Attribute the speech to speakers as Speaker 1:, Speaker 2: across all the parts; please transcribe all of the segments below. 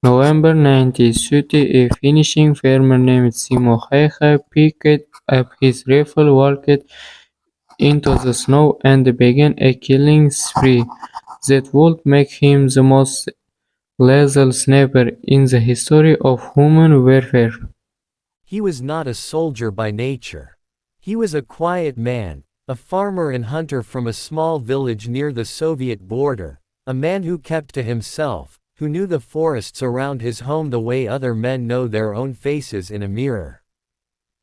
Speaker 1: November 1930, a Finnish farmer named Simo Häyhä picked up his rifle, walked into the snow, and began a killing spree that would make him the most lethal sniper in the history of human warfare.
Speaker 2: He was not a soldier by nature. He was a quiet man, a farmer and hunter from a small village near the Soviet border, a man who kept to himself, who knew the forests around his home the way other men know their own faces in a mirror.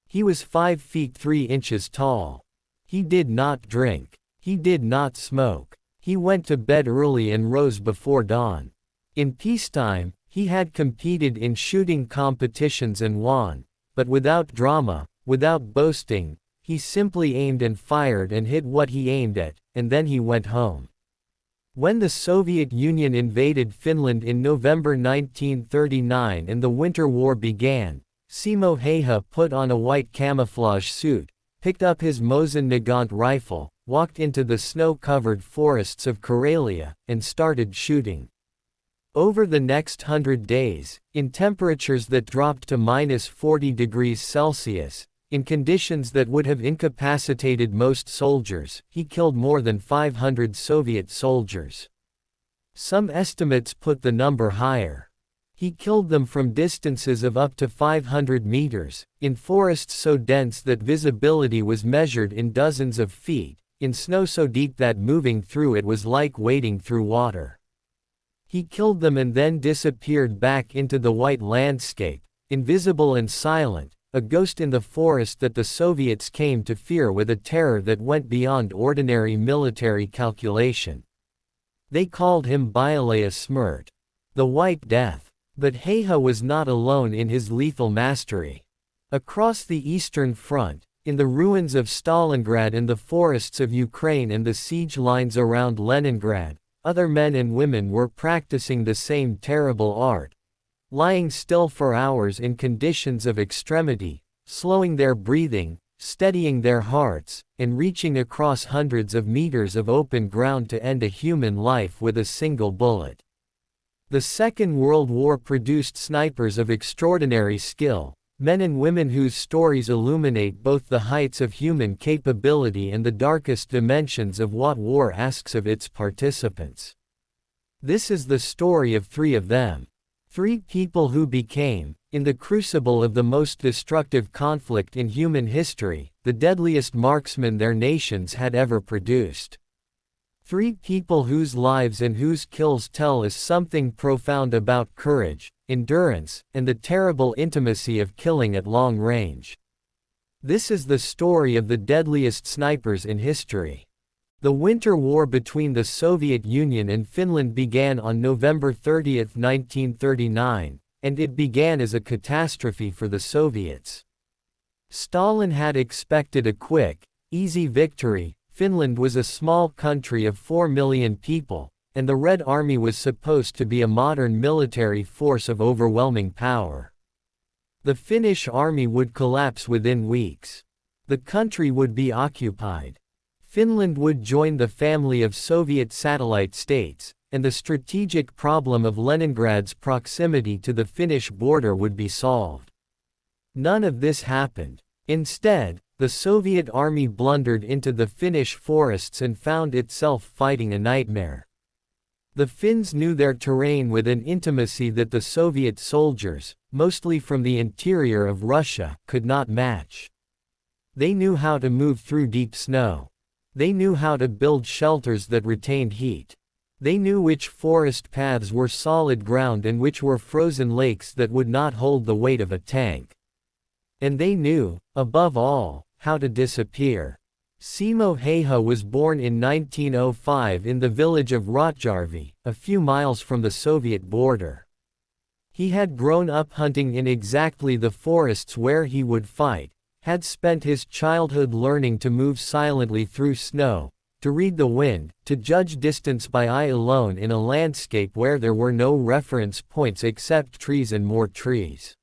Speaker 2: He was 5 feet 3 inches tall. He did not drink. He did not smoke. He went to bed early and rose before dawn. In peacetime, he had competed in shooting competitions and won, but without drama, without boasting, he simply aimed and fired and hit what he aimed at, and then he went home. When the Soviet Union invaded Finland in November 1939 and the Winter War began, Simo Häyhä put on a white camouflage suit, picked up his Mosin Nagant rifle, walked into the snow-covered forests of Karelia, and started shooting. Over the next 100 days, in temperatures that dropped to -40 degrees Celsius, in conditions that would have incapacitated most soldiers, he killed more than 500 Soviet soldiers. Some estimates put the number higher. He killed them from distances of up to 500 meters, in forests so dense that visibility was measured in dozens of feet, in snow so deep that moving through it was like wading through water. He killed them and then disappeared back into the white landscape, invisible and silent, a ghost in the forest that the Soviets came to fear with a terror that went beyond ordinary military calculation. They called him Bialaya Smrt, the White Death. But Häyhä was not alone in his lethal mastery. Across the Eastern Front, in the ruins of Stalingrad and the forests of Ukraine and the siege lines around Leningrad, other men and women were practicing the same terrible art. Lying still for hours in conditions of extremity, slowing their breathing, steadying their hearts, and reaching across hundreds of meters of open ground to end a human life with a single bullet. The Second World War produced snipers of extraordinary skill, men and women whose stories illuminate both the heights of human capability and the darkest dimensions of what war asks of its participants. This is the story of 3 of them. 3 people who became, in the crucible of the most destructive conflict in human history, the deadliest marksmen their nations had ever produced. 3 people whose lives and whose kills tell us something profound about courage, endurance, and the terrible intimacy of killing at long range. This is the story of the deadliest snipers in history. The Winter War between the Soviet Union and Finland began on November 30, 1939, and it began as a catastrophe for the Soviets. Stalin had expected a quick, easy victory. Finland was a small country of 4 million people, and the Red Army was supposed to be a modern military force of overwhelming power. The Finnish army would collapse within weeks. The country would be occupied. Finland would join the family of Soviet satellite states, and the strategic problem of Leningrad's proximity to the Finnish border would be solved. None of this happened. Instead, the Soviet army blundered into the Finnish forests and found itself fighting a nightmare. The Finns knew their terrain with an intimacy that the Soviet soldiers, mostly from the interior of Russia, could not match. They knew how to move through deep snow. They knew how to build shelters that retained heat. They knew which forest paths were solid ground and which were frozen lakes that would not hold the weight of a tank. And they knew, above all, how to disappear. Simo Häyhä was born in 1905 in the village of Rotjärvi, a few miles from the Soviet border. He had grown up hunting in exactly the forests where he would fight, had spent his childhood learning to move silently through snow, to read the wind, to judge distance by eye alone in a landscape where there were no reference points except trees and more trees.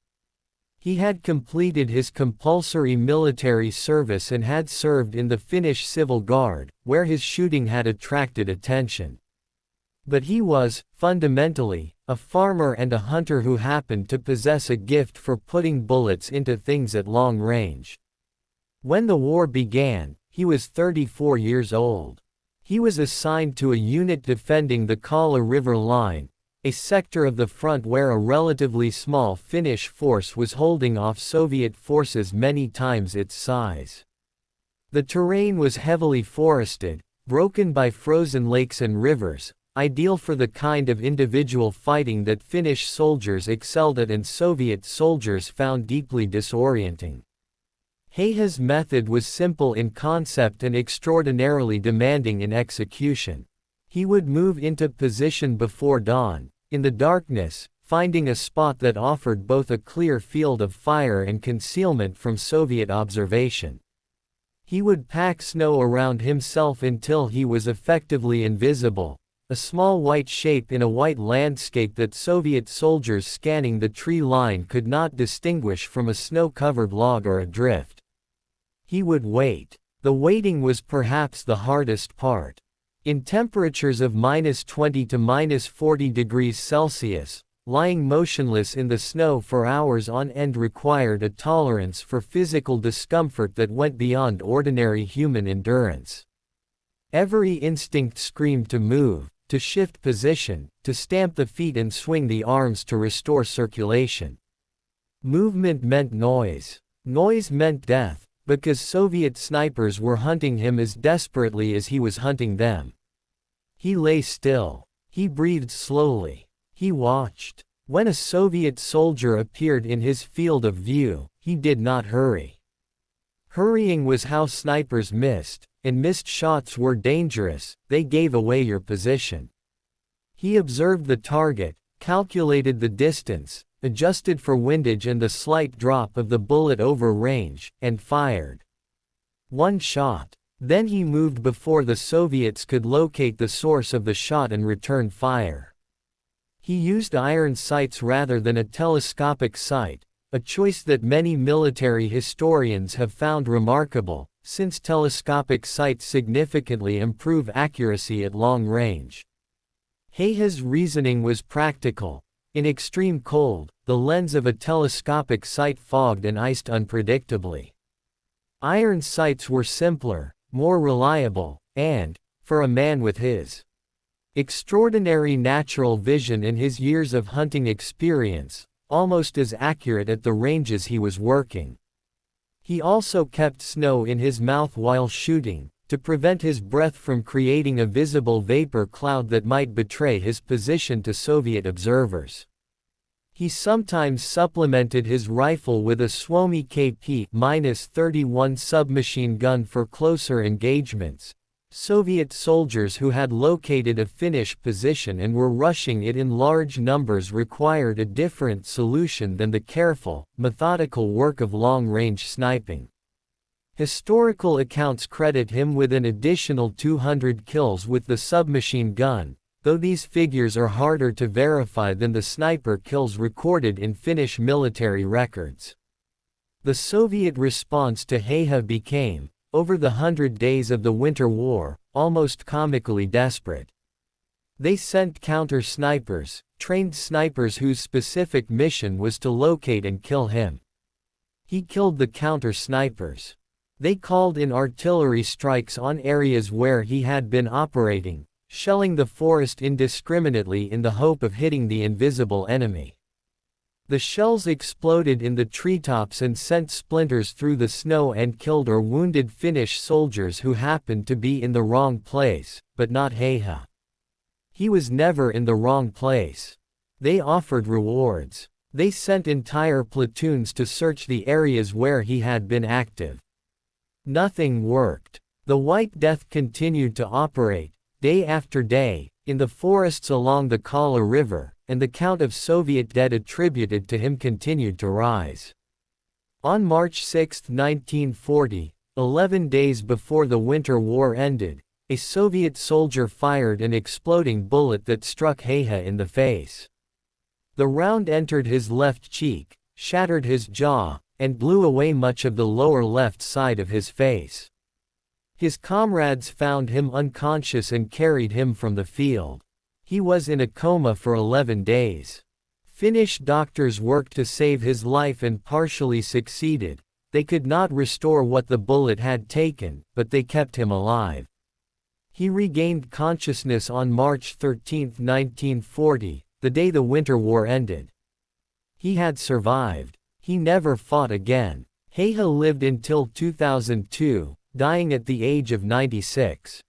Speaker 2: He had completed his compulsory military service and had served in the Finnish Civil Guard, where his shooting had attracted attention. But he was, fundamentally, a farmer and a hunter who happened to possess a gift for putting bullets into things at long range. When the war began, he was 34 years old. He was assigned to a unit defending the Kala River line, a sector of the front where a relatively small Finnish force was holding off Soviet forces many times its size. The terrain was heavily forested, broken by frozen lakes and rivers, ideal for the kind of individual fighting that Finnish soldiers excelled at and Soviet soldiers found deeply disorienting. Häyhä's method was simple in concept and extraordinarily demanding in execution. He would move into position before dawn, in the darkness, finding a spot that offered both a clear field of fire and concealment from Soviet observation. He would pack snow around himself until he was effectively invisible, a small white shape in a white landscape that Soviet soldiers scanning the tree line could not distinguish from a snow-covered log or a drift. He would wait. The waiting was perhaps the hardest part. In temperatures of -20 to -40 degrees Celsius, lying motionless in the snow for hours on end required a tolerance for physical discomfort that went beyond ordinary human endurance. Every instinct screamed to move, to shift position, to stamp the feet and swing the arms to restore circulation. Movement meant noise. Noise meant death, because Soviet snipers were hunting him as desperately as he was hunting them. He lay still. He breathed slowly. He watched. When a Soviet soldier appeared in his field of view, he did not hurry. Hurrying was how snipers missed, and missed shots were dangerous, they gave away your position. He observed the target, calculated the distance, adjusted for windage and the slight drop of the bullet over range, and fired. One shot. Then he moved before the Soviets could locate the source of the shot and return fire. He used iron sights rather than a telescopic sight, a choice that many military historians have found remarkable, since telescopic sights significantly improve accuracy at long range. Häyhä's reasoning was practical. In extreme cold, the lens of a telescopic sight fogged and iced unpredictably. Iron sights were simpler, more reliable, and, for a man with his extraordinary natural vision and his years of hunting experience, almost as accurate at the ranges he was working. He also kept snow in his mouth while shooting, to prevent his breath from creating a visible vapor cloud that might betray his position to Soviet observers. He sometimes supplemented his rifle with a Suomi KP-31 submachine gun for closer engagements. Soviet soldiers who had located a Finnish position and were rushing it in large numbers required a different solution than the careful, methodical work of long-range sniping. Historical accounts credit him with an additional 200 kills with the submachine gun, though these figures are harder to verify than the sniper kills recorded in Finnish military records. The Soviet response to Häyhä became, over the 100 days of the Winter War, almost comically desperate. They sent counter-snipers, trained snipers whose specific mission was to locate and kill him. He killed the counter-snipers. They called in artillery strikes on areas where he had been operating, shelling the forest indiscriminately in the hope of hitting the invisible enemy. The shells exploded in the treetops and sent splinters through the snow and killed or wounded Finnish soldiers who happened to be in the wrong place, but not Häyhä. He was never in the wrong place. They offered rewards. They sent entire platoons to search the areas where he had been active. Nothing worked. The White Death continued to operate, day after day, in the forests along the Kala River, and the count of Soviet dead attributed to him continued to rise. On March 6, 1940, 11 days before the Winter War ended, a Soviet soldier fired an exploding bullet that struck Häyhä in the face. The round entered his left cheek, shattered his jaw, and blew away much of the lower left side of his face. His comrades found him unconscious and carried him from the field. He was in a coma for 11 days. Finnish doctors worked to save his life and partially succeeded. They could not restore what the bullet had taken, but they kept him alive. He regained consciousness on March 13, 1940, the day the Winter War ended. He had survived. He never fought again. Häyhä lived until 2002, dying at the age of 96.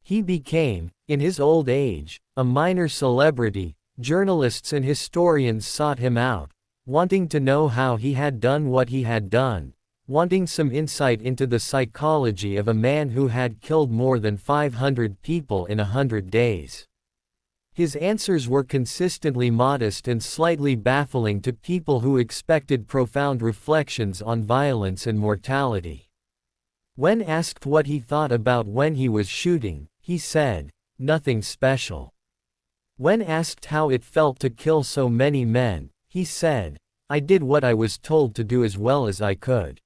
Speaker 2: He became, in his old age, a minor celebrity. Journalists and historians sought him out, wanting to know how he had done what he had done, wanting some insight into the psychology of a man who had killed more than 500 people in 100 days. His answers were consistently modest and slightly baffling to people who expected profound reflections on violence and mortality. When asked what he thought about when he was shooting, he said, "Nothing special." When asked how it felt to kill so many men, he said, "I did what I was told to do as well as I could."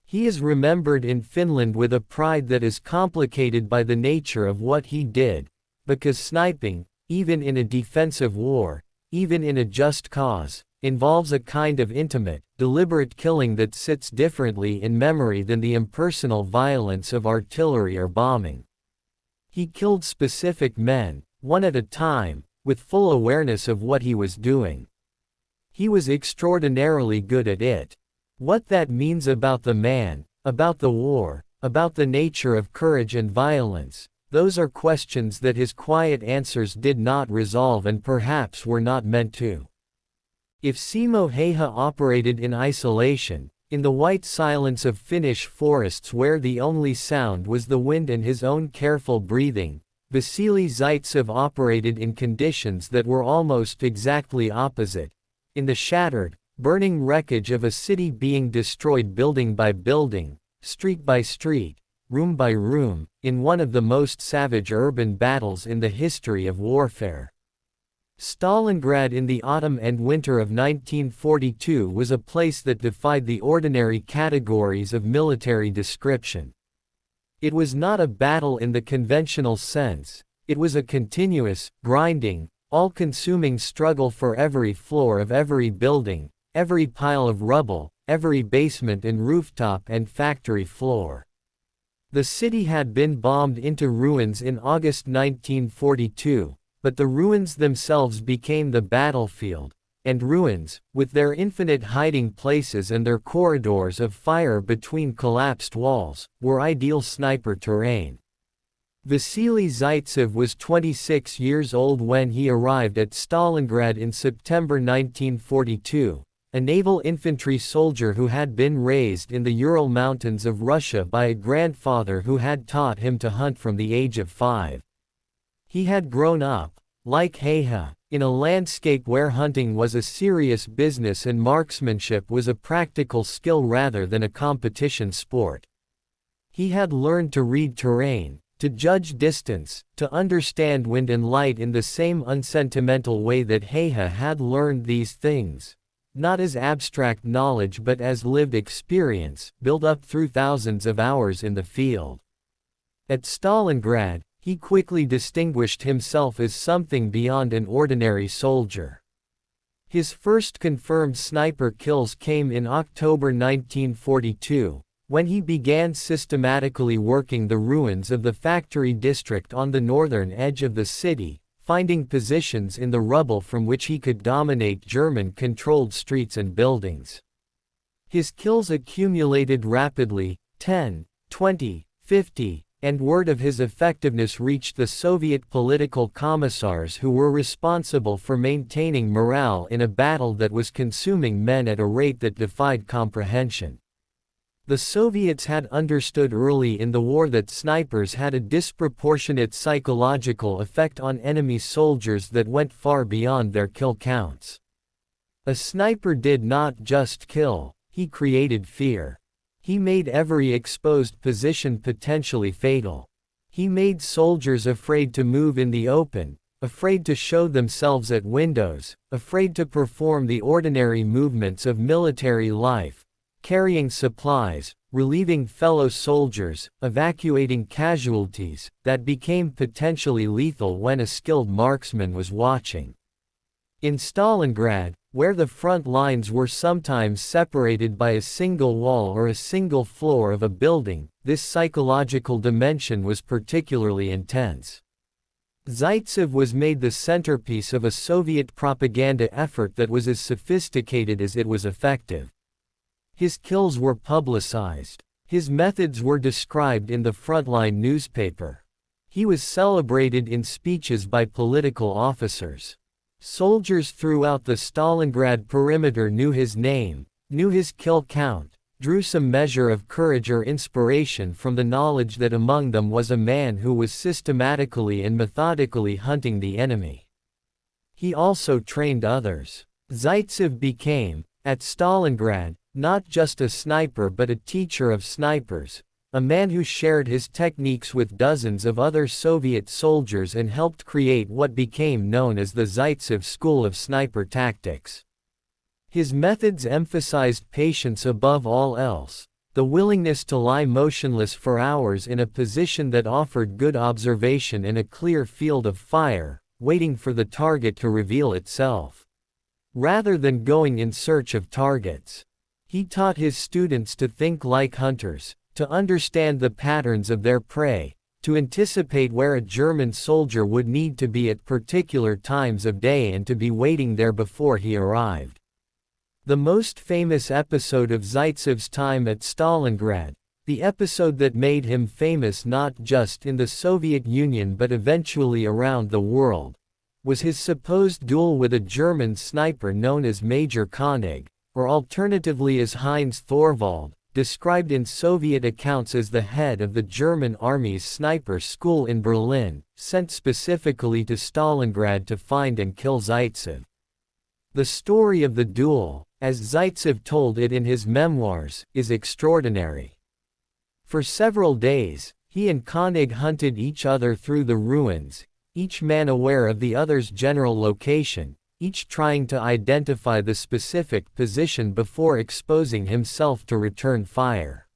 Speaker 2: He is remembered in Finland with a pride that is complicated by the nature of what he did, because sniping, even in a defensive war, even in a just cause, involves a kind of intimate, deliberate killing that sits differently in memory than the impersonal violence of artillery or bombing. He killed specific men, one at a time, with full awareness of what he was doing. He was extraordinarily good at it. What that means about the man, about the war, about the nature of courage and violence, those are questions that his quiet answers did not resolve and perhaps were not meant to. If Simo Häyhä operated in isolation, in the white silence of Finnish forests where the only sound was the wind and his own careful breathing, Vasily Zaitsev operated in conditions that were almost exactly opposite, in the shattered, burning wreckage of a city being destroyed building by building, street by street, room by room, in one of the most savage urban battles in the history of warfare. Stalingrad in the autumn and winter of 1942 was a place that defied the ordinary categories of military description. It was not a battle in the conventional sense, it was a continuous, grinding, all-consuming struggle for every floor of every building, every pile of rubble, every basement and rooftop and factory floor. The city had been bombed into ruins in August 1942, but the ruins themselves became the battlefield, and ruins, with their infinite hiding places and their corridors of fire between collapsed walls, were ideal sniper terrain. Vasily Zaitsev was 26 years old when he arrived at Stalingrad in September 1942, a naval infantry soldier who had been raised in the Ural Mountains of Russia by a grandfather who had taught him to hunt from the age of 5. He had grown up, like Häyhä, in a landscape where hunting was a serious business and marksmanship was a practical skill rather than a competition sport. He had learned to read terrain, to judge distance, to understand wind and light in the same unsentimental way that Häyhä had learned these things, not as abstract knowledge but as lived experience, built up through thousands of hours in the field. At Stalingrad, he quickly distinguished himself as something beyond an ordinary soldier. His first confirmed sniper kills came in October 1942, when he began systematically working the ruins of the factory district on the northern edge of the city, finding positions in the rubble from which he could dominate German-controlled streets and buildings. His kills accumulated rapidly, 10, 20, 50, and word of his effectiveness reached the Soviet political commissars who were responsible for maintaining morale in a battle that was consuming men at a rate that defied comprehension. The Soviets had understood early in the war that snipers had a disproportionate psychological effect on enemy soldiers that went far beyond their kill counts. A sniper did not just kill, he created fear. He made every exposed position potentially fatal. He made soldiers afraid to move in the open, afraid to show themselves at windows, afraid to perform the ordinary movements of military life, carrying supplies, relieving fellow soldiers, evacuating casualties, that became potentially lethal when a skilled marksman was watching. In Stalingrad, where the front lines were sometimes separated by a single wall or a single floor of a building, this psychological dimension was particularly intense. Zaitsev was made the centerpiece of a Soviet propaganda effort that was as sophisticated as it was effective. His kills were publicized. His methods were described in the Frontline newspaper. He was celebrated in speeches by political officers. Soldiers throughout the Stalingrad perimeter knew his name, knew his kill count, drew some measure of courage or inspiration from the knowledge that among them was a man who was systematically and methodically hunting the enemy. He also trained others. Zaitsev became, at Stalingrad, not just a sniper but a teacher of snipers, a man who shared his techniques with dozens of other Soviet soldiers and helped create what became known as the Zaitsev School of Sniper Tactics. His methods emphasized patience above all else, the willingness to lie motionless for hours in a position that offered good observation in a clear field of fire, waiting for the target to reveal itself. Rather than going in search of targets, he taught his students to think like hunters, to understand the patterns of their prey, to anticipate where a German soldier would need to be at particular times of day and to be waiting there before he arrived. The most famous episode of Zaitsev's time at Stalingrad, the episode that made him famous not just in the Soviet Union but eventually around the world, was his supposed duel with a German sniper known as Major Koenig, or alternatively as Heinz Thorwald, described in Soviet accounts as the head of the German army's sniper school in Berlin, sent specifically to Stalingrad to find and kill Zaitsev. The story of the duel, as Zaitsev told it in his memoirs, is extraordinary. For several days, he and Koenig hunted each other through the ruins, each man aware of the other's general location, each trying to identify the specific position before exposing himself to return fire.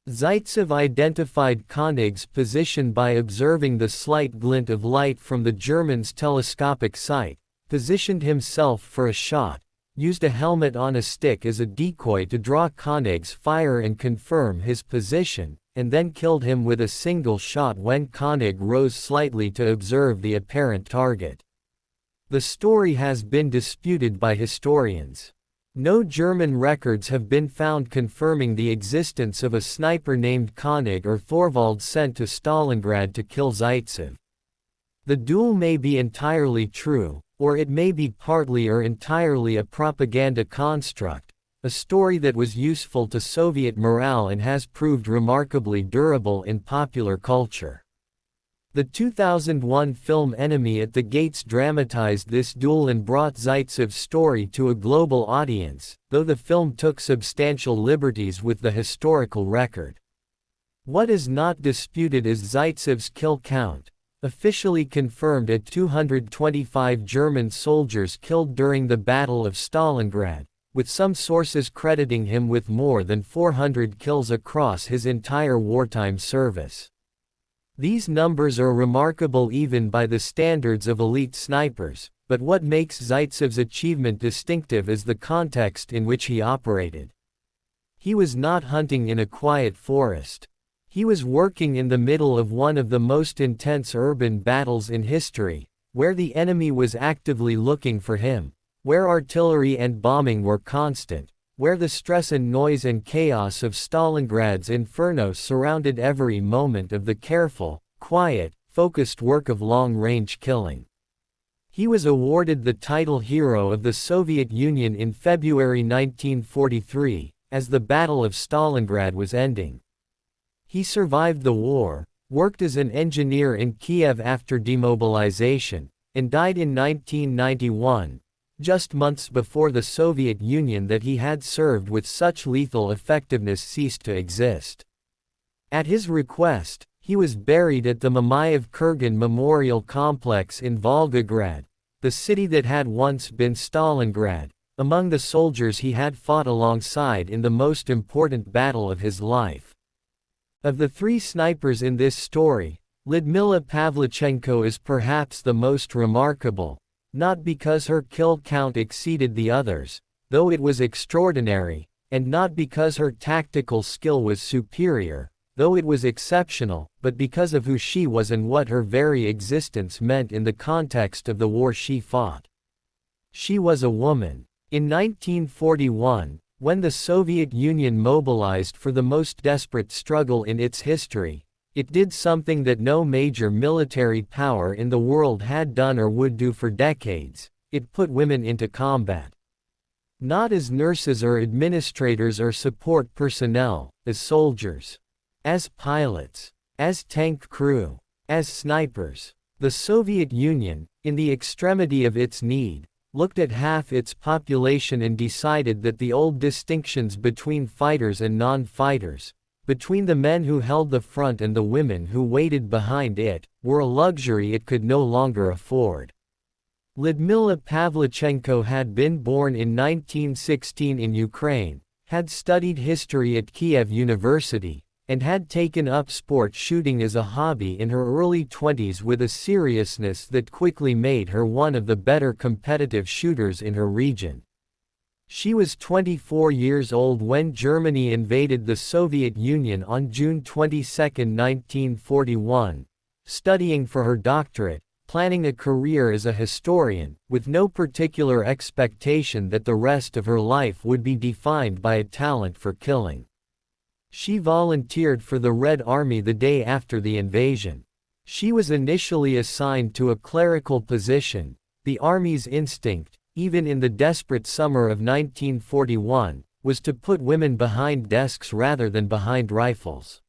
Speaker 2: Zaitsev identified Koenig's position by observing the slight glint of light from the German's telescopic sight, positioned himself for a shot, used a helmet on a stick as a decoy to draw Koenig's fire and confirm his position, and then killed him with a single shot when Koenig rose slightly to observe the apparent target. The story has been disputed by historians. No German records have been found confirming the existence of a sniper named Koenig or Thorwald sent to Stalingrad to kill Zaitsev. The duel may be entirely true, or it may be partly or entirely a propaganda construct, a story that was useful to Soviet morale and has proved remarkably durable in popular culture. The 2001 film Enemy at the Gates dramatized this duel and brought Zaitsev's story to a global audience, though the film took substantial liberties with the historical record. What is not disputed is Zaitsev's kill count, officially confirmed at 225 German soldiers killed during the Battle of Stalingrad, with some sources crediting him with more than 400 kills across his entire wartime service. These numbers are remarkable even by the standards of elite snipers, but what makes Zaitsev's achievement distinctive is the context in which he operated. He was not hunting in a quiet forest. He was working in the middle of one of the most intense urban battles in history, where the enemy was actively looking for him, where artillery and bombing were constant, where the stress and noise and chaos of Stalingrad's inferno surrounded every moment of the careful, quiet, focused work of long-range killing. He was awarded the title Hero of the Soviet Union in February 1943, as the Battle of Stalingrad was ending. He survived the war, worked as an engineer in Kiev after demobilization, and died in 1991. Just months before the Soviet Union that he had served with such lethal effectiveness ceased to exist. At his request, he was buried at the Mamayev Kurgan Memorial Complex in Volgograd, the city that had once been Stalingrad, among the soldiers he had fought alongside in the most important battle of his life. Of the three snipers in this story, Lyudmila Pavlichenko is perhaps the most remarkable, not because her kill count exceeded the others, though it was extraordinary, and not because her tactical skill was superior, though it was exceptional, but because of who she was and what her very existence meant in the context of the war she fought. She was a woman. In 1941, when the Soviet Union mobilized for the most desperate struggle in its history, it did something that no major military power in the world had done or would do for decades: it put women into combat. Not as nurses or administrators or support personnel, as soldiers. As pilots. As tank crew. As snipers. The Soviet Union, in the extremity of its need, looked at half its population and decided that the old distinctions between fighters and non-fighters, between the men who held the front and the women who waited behind it, were a luxury it could no longer afford. Lyudmila Pavlichenko had been born in 1916 in Ukraine, had studied history at Kiev University, and had taken up sport shooting as a hobby in her early 20s with a seriousness that quickly made her one of the better competitive shooters in her region. She was 24 years old when Germany invaded the Soviet Union on June 22, 1941, studying for her doctorate, planning a career as a historian, with no particular expectation that the rest of her life would be defined by a talent for killing. She volunteered for the Red Army the day after the invasion. She was initially assigned to a clerical position. The Army's instinct, even in the desperate summer of 1941, was to put women behind desks rather than behind rifles.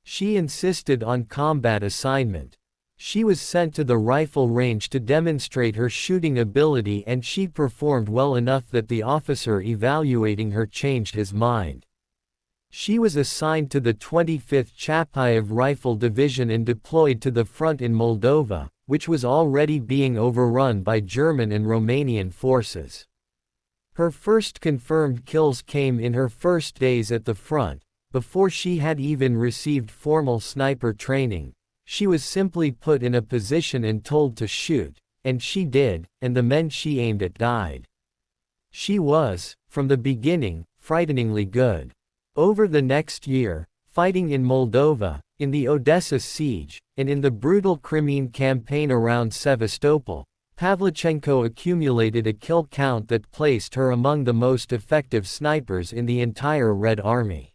Speaker 2: She insisted on combat assignment. She was sent to the rifle range to demonstrate her shooting ability, and she performed well enough that the officer evaluating her changed his mind. She was assigned to the 25th Chapayev Rifle Division and deployed to the front in Moldova, which was already being overrun by German and Romanian forces. Her first confirmed kills came in her first days at the front. Before she had even received formal sniper training, she was simply put in a position and told to shoot, and she did, and the men she aimed at died. She was, from the beginning, frighteningly good. Over the next year, fighting in Moldova, in the Odessa siege, and in the brutal Crimean campaign around Sevastopol, Pavlichenko accumulated a kill count that placed her among the most effective snipers in the entire Red Army.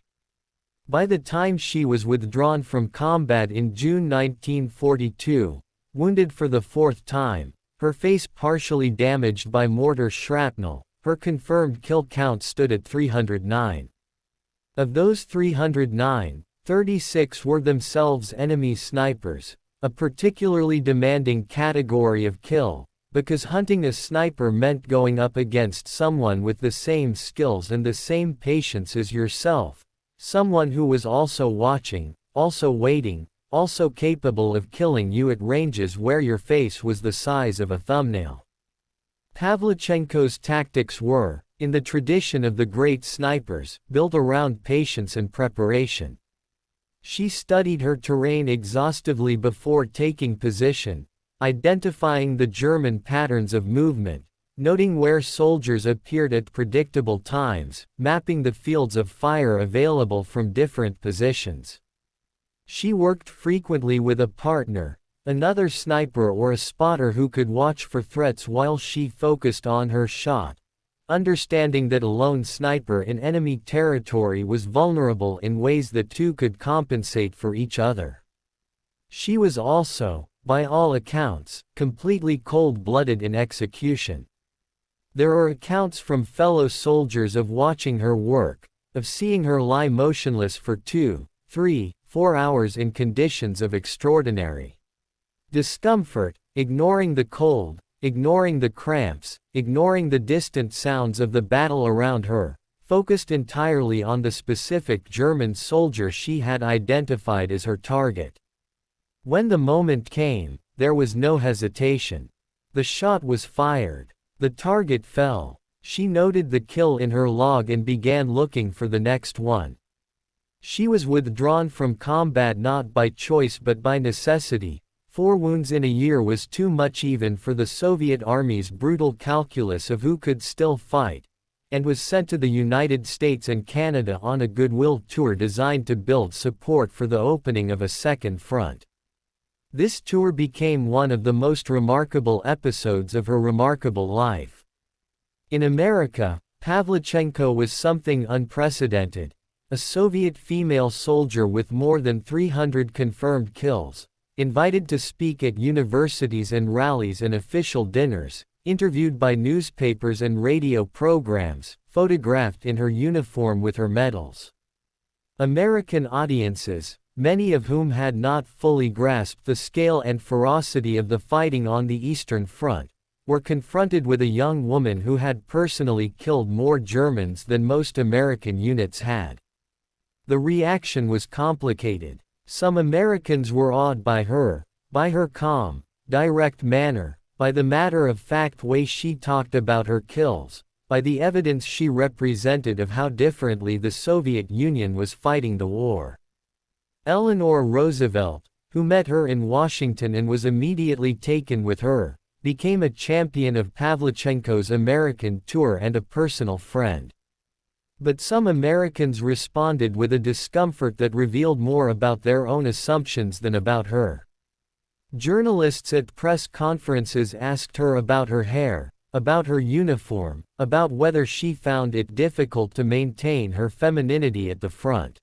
Speaker 2: By the time she was withdrawn from combat in June 1942, wounded for the fourth time, her face partially damaged by mortar shrapnel, her confirmed kill count stood at 309. Of those 309, 36 were themselves enemy snipers, a particularly demanding category of kill, because hunting a sniper meant going up against someone with the same skills and the same patience as yourself, someone who was also watching, also waiting, also capable of killing you at ranges where your face was the size of a thumbnail. Pavlichenko's tactics were, in the tradition of the great snipers, built around patience and preparation. She studied her terrain exhaustively before taking position, identifying the German patterns of movement, noting where soldiers appeared at predictable times, mapping the fields of fire available from different positions. She worked frequently with a partner, another sniper or a spotter who could watch for threats while she focused on her shot, understanding that a lone sniper in enemy territory was vulnerable in ways that two could compensate for each other. She was also, by all accounts, completely cold-blooded in execution. There are accounts from fellow soldiers of watching her work, of seeing her lie motionless for 2, 3, 4 hours in conditions of extraordinary discomfort, ignoring the cold, ignoring the cramps, ignoring the distant sounds of the battle around her, focused entirely on the specific German soldier she had identified as her target. When the moment came, there was no hesitation. The shot was fired. The target fell. She noted the kill in her log and began looking for the next one. She was withdrawn from combat not by choice but by necessity. 4 wounds in a year was too much even for the Soviet Army's brutal calculus of who could still fight, and was sent to the United States and Canada on a goodwill tour designed to build support for the opening of a second front. This tour became one of the most remarkable episodes of her remarkable life. In America, Pavlichenko was something unprecedented, a Soviet female soldier with more than 300 confirmed kills, invited to speak at universities and rallies and official dinners, interviewed by newspapers and radio programs, photographed in her uniform with her medals. American audiences, many of whom had not fully grasped the scale and ferocity of the fighting on the Eastern Front, were confronted with a young woman who had personally killed more Germans than most American units had. The reaction was complicated. Some Americans were awed by her calm, direct manner, by the matter-of-fact way she talked about her kills, by the evidence she represented of how differently the Soviet Union was fighting the war. Eleanor Roosevelt, who met her in Washington and was immediately taken with her, became a champion of Pavlichenko's American tour and a personal friend. But some Americans responded with a discomfort that revealed more about their own assumptions than about her. Journalists at press conferences asked her about her hair, about her uniform, about whether she found it difficult to maintain her femininity at the front.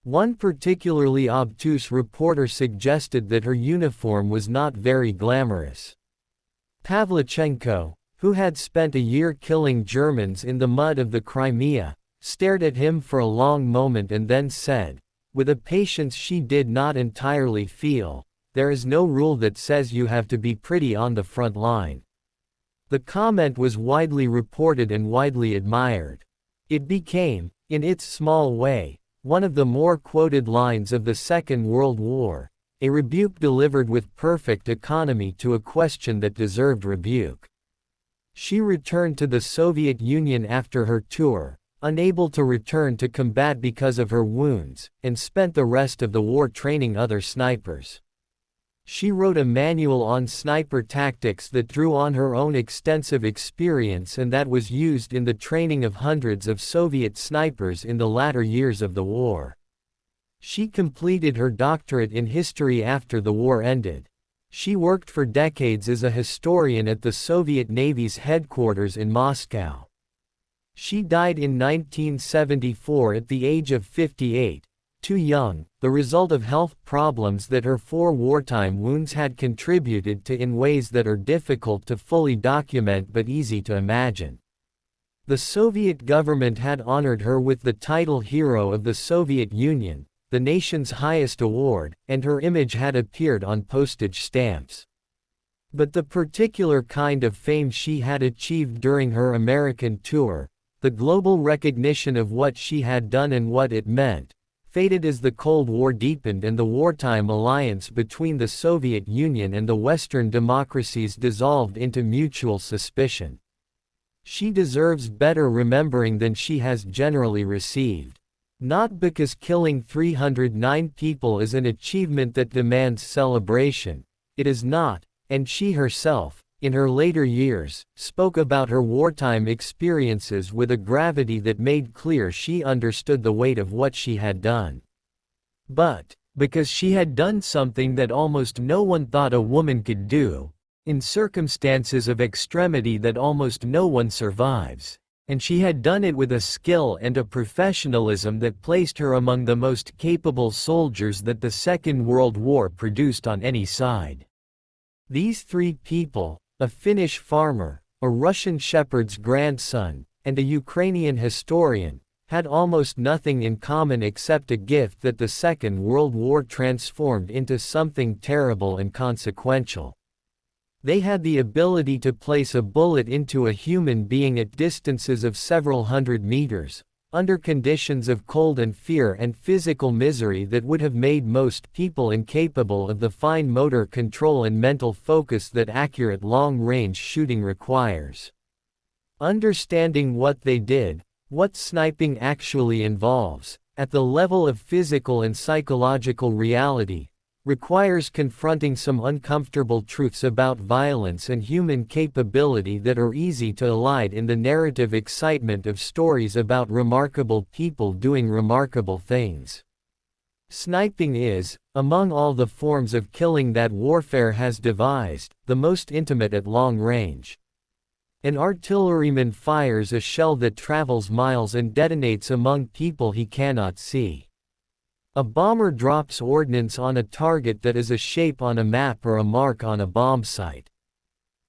Speaker 2: One particularly obtuse reporter suggested that her uniform was not very glamorous. Pavlichenko, who had spent a year killing Germans in the mud of the Crimea, stared at him for a long moment and then said, with a patience she did not entirely feel, "There is no rule that says you have to be pretty on the front line." The comment was widely reported and widely admired. It became, in its small way, one of the more quoted lines of the Second World War, a rebuke delivered with perfect economy to a question that deserved rebuke. She returned to the Soviet Union after her tour, unable to return to combat because of her wounds, and spent the rest of the war training other snipers. She wrote a manual on sniper tactics that drew on her own extensive experience and that was used in the training of hundreds of Soviet snipers in the latter years of the war. She completed her doctorate in history after the war ended. She worked for decades as a historian at the Soviet Navy's headquarters in Moscow. She died in 1974 at the age of 58, too young, the result of health problems that her 4 wartime wounds had contributed to in ways that are difficult to fully document but easy to imagine. The Soviet government had honored her with the title Hero of the Soviet Union, the nation's highest award, and her image had appeared on postage stamps. But the particular kind of fame she had achieved during her American tour, the global recognition of what she had done and what it meant, faded as the Cold War deepened and the wartime alliance between the Soviet Union and the Western democracies dissolved into mutual suspicion. She deserves better remembering than she has generally received. Not because killing 309 people is an achievement that demands celebration, it is not, and she herself, in her later years, spoke about her wartime experiences with a gravity that made clear she understood the weight of what she had done. But, because she had done something that almost no one thought a woman could do, in circumstances of extremity that almost no one survives, and she had done it with a skill and a professionalism that placed her among the most capable soldiers that the Second World War produced on any side. These 3 people, a Finnish farmer, a Russian shepherd's grandson, and a Ukrainian historian, had almost nothing in common except a gift that the Second World War transformed into something terrible and consequential. They had the ability to place a bullet into a human being at distances of several hundred meters, under conditions of cold and fear and physical misery that would have made most people incapable of the fine motor control and mental focus that accurate long-range shooting requires. Understanding what they did, what sniping actually involves, at the level of physical and psychological reality, requires confronting some uncomfortable truths about violence and human capability that are easy to elide in the narrative excitement of stories about remarkable people doing remarkable things. Sniping is, among all the forms of killing that warfare has devised, the most intimate at long range. An artilleryman fires a shell that travels miles and detonates among people he cannot see. A bomber drops ordnance on a target that is a shape on a map or a mark on a bomb site.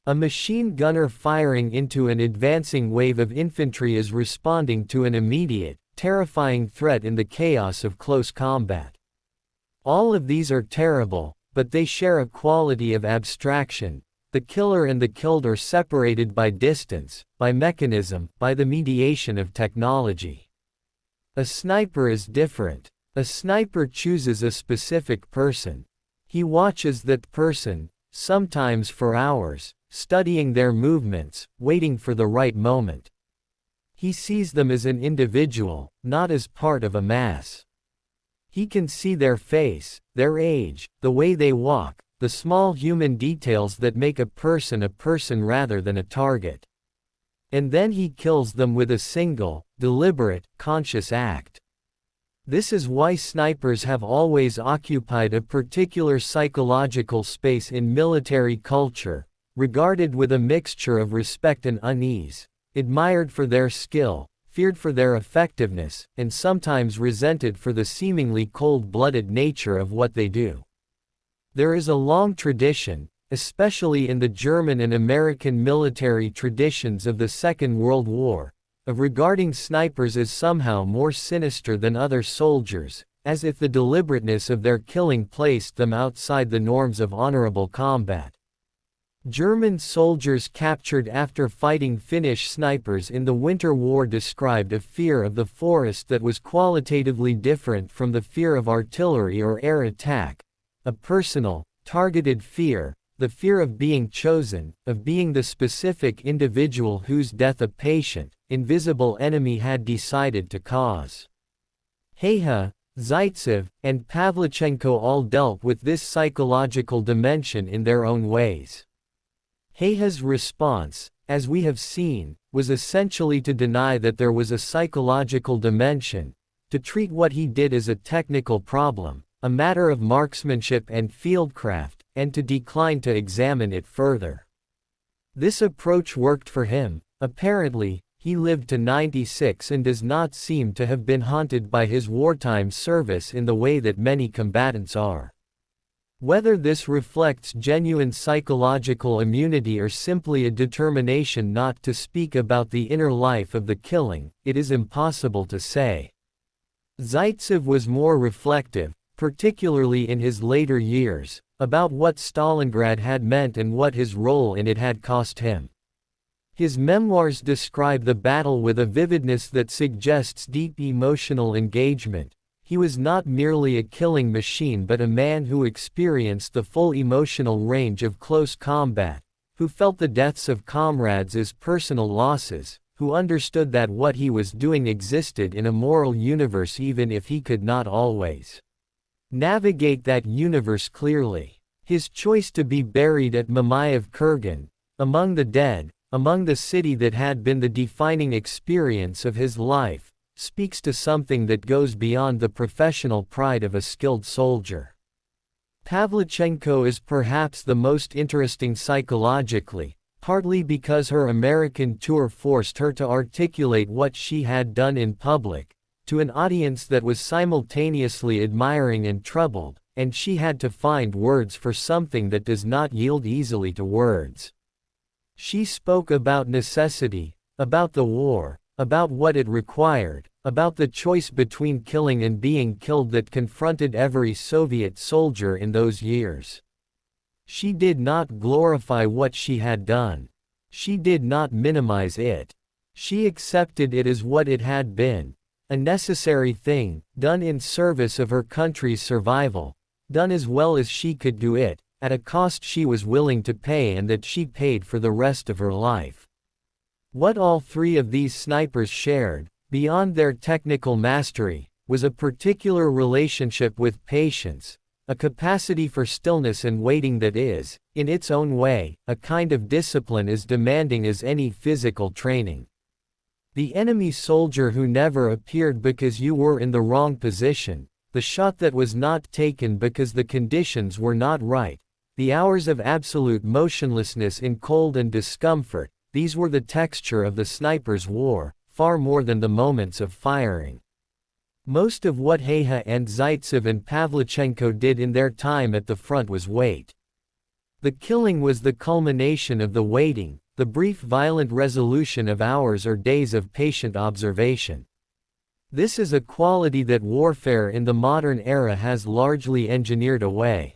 Speaker 2: A machine gunner firing into an advancing wave of infantry is responding to an immediate, terrifying threat in the chaos of close combat. All of these are terrible, but they share a quality of abstraction. The killer and the killed are separated by distance, by mechanism, by the mediation of technology. A sniper is different. A sniper chooses a specific person. He watches that person, sometimes for hours, studying their movements, waiting for the right moment. He sees them as an individual, not as part of a mass. He can see their face, their age, the way they walk, the small human details that make a person rather than a target. And then he kills them with a single, deliberate, conscious act. This is why snipers have always occupied a particular psychological space in military culture, regarded with a mixture of respect and unease, admired for their skill, feared for their effectiveness, and sometimes resented for the seemingly cold-blooded nature of what they do. There is a long tradition, especially in the German and American military traditions of the Second World War, of regarding snipers as somehow more sinister than other soldiers, as if the deliberateness of their killing placed them outside the norms of honorable combat. German soldiers captured after fighting Finnish snipers in the Winter War described a fear of the forest that was qualitatively different from the fear of artillery or air attack, a personal, targeted fear, the fear of being chosen, of being the specific individual whose death a patient, invisible enemy had decided to cause. Häyhä, Zaitsev, and Pavlichenko all dealt with this psychological dimension in their own ways. Häyhä's response, as we have seen, was essentially to deny that there was a psychological dimension, to treat what he did as a technical problem, a matter of marksmanship and fieldcraft, and to decline to examine it further. This approach worked for him. Apparently, he lived to 96 and does not seem to have been haunted by his wartime service in the way that many combatants are. Whether this reflects genuine psychological immunity or simply a determination not to speak about the inner life of the killing, it is impossible to say. Zaitsev was more reflective, particularly in his later years, about what Stalingrad had meant and what his role in it had cost him. His memoirs describe the battle with a vividness that suggests deep emotional engagement. He was not merely a killing machine but a man who experienced the full emotional range of close combat, who felt the deaths of comrades as personal losses, who understood that what he was doing existed in a moral universe even if he could not always navigate that universe clearly. His choice to be buried at Mamayev Kurgan, among the dead, among the city that had been the defining experience of his life, speaks to something that goes beyond the professional pride of a skilled soldier. Pavlichenko is perhaps the most interesting psychologically, partly because her American tour forced her to articulate what she had done in public, to an audience that was simultaneously admiring and troubled, and she had to find words for something that does not yield easily to words. She spoke about necessity, about the war, about what it required, about the choice between killing and being killed that confronted every Soviet soldier in those years. She did not glorify what she had done. She did not minimize it. She accepted it as what it had been, a necessary thing, done in service of her country's survival, done as well as she could do it, at a cost she was willing to pay and that she paid for the rest of her life. What all three of these snipers shared, beyond their technical mastery, was a particular relationship with patience, a capacity for stillness and waiting that is, in its own way, a kind of discipline as demanding as any physical training. The enemy soldier who never appeared because you were in the wrong position, the shot that was not taken because the conditions were not right, the hours of absolute motionlessness in cold and discomfort, these were the texture of the sniper's war, far more than the moments of firing. Most of what Häyhä and Zaitsev and Pavlichenko did in their time at the front was wait. The killing was the culmination of the waiting, the brief violent resolution of hours or days of patient observation. This is a quality that warfare in the modern era has largely engineered away.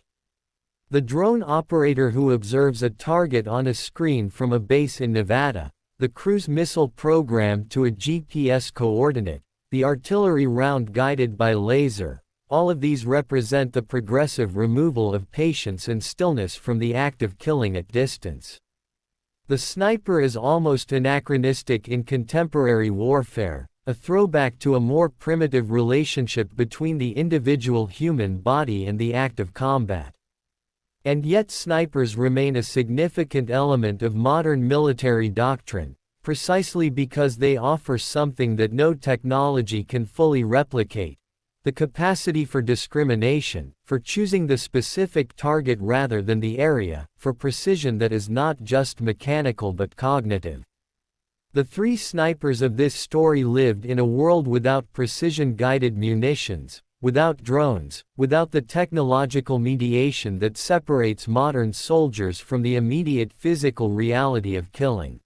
Speaker 2: The drone operator who observes a target on a screen from a base in Nevada, the cruise missile programmed to a GPS coordinate, the artillery round guided by laser, all of these represent the progressive removal of patience and stillness from the act of killing at distance. The sniper is almost anachronistic in contemporary warfare, a throwback to a more primitive relationship between the individual human body and the act of combat. And yet snipers remain a significant element of modern military doctrine, precisely because they offer something that no technology can fully replicate: the capacity for discrimination, for choosing the specific target rather than the area, for precision that is not just mechanical but cognitive. The three snipers of this story lived in a world without precision-guided munitions, without drones, without the technological mediation that separates modern soldiers from the immediate physical reality of killing.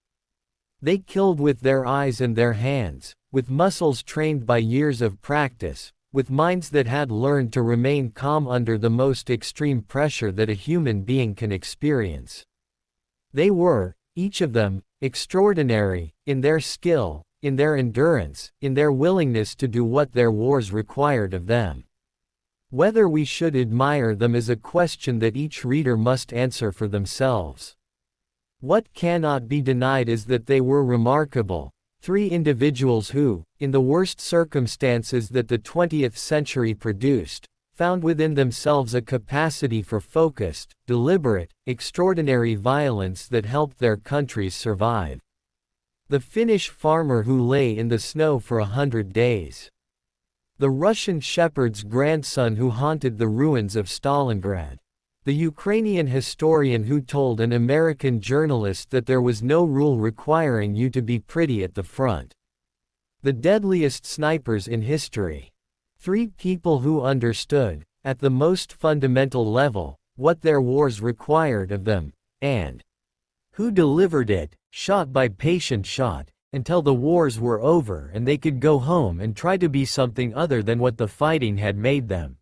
Speaker 2: They killed with their eyes and their hands, with muscles trained by years of practice, with minds that had learned to remain calm under the most extreme pressure that a human being can experience. They were, each of them, extraordinary, in their skill, in their endurance, in their willingness to do what their wars required of them. Whether we should admire them is a question that each reader must answer for themselves. What cannot be denied is that they were remarkable, three individuals who, in the worst circumstances that the 20th century produced, found within themselves a capacity for focused, deliberate, extraordinary violence that helped their countries survive. The Finnish farmer who lay in the snow for 100 days. The Russian shepherd's grandson who haunted the ruins of Stalingrad. The Ukrainian historian who told an American journalist that there was no rule requiring you to be pretty at the front. The deadliest snipers in history. Three people who understood, at the most fundamental level, what their wars required of them, and who delivered it, shot by patient shot, until the wars were over and they could go home and try to be something other than what the fighting had made them.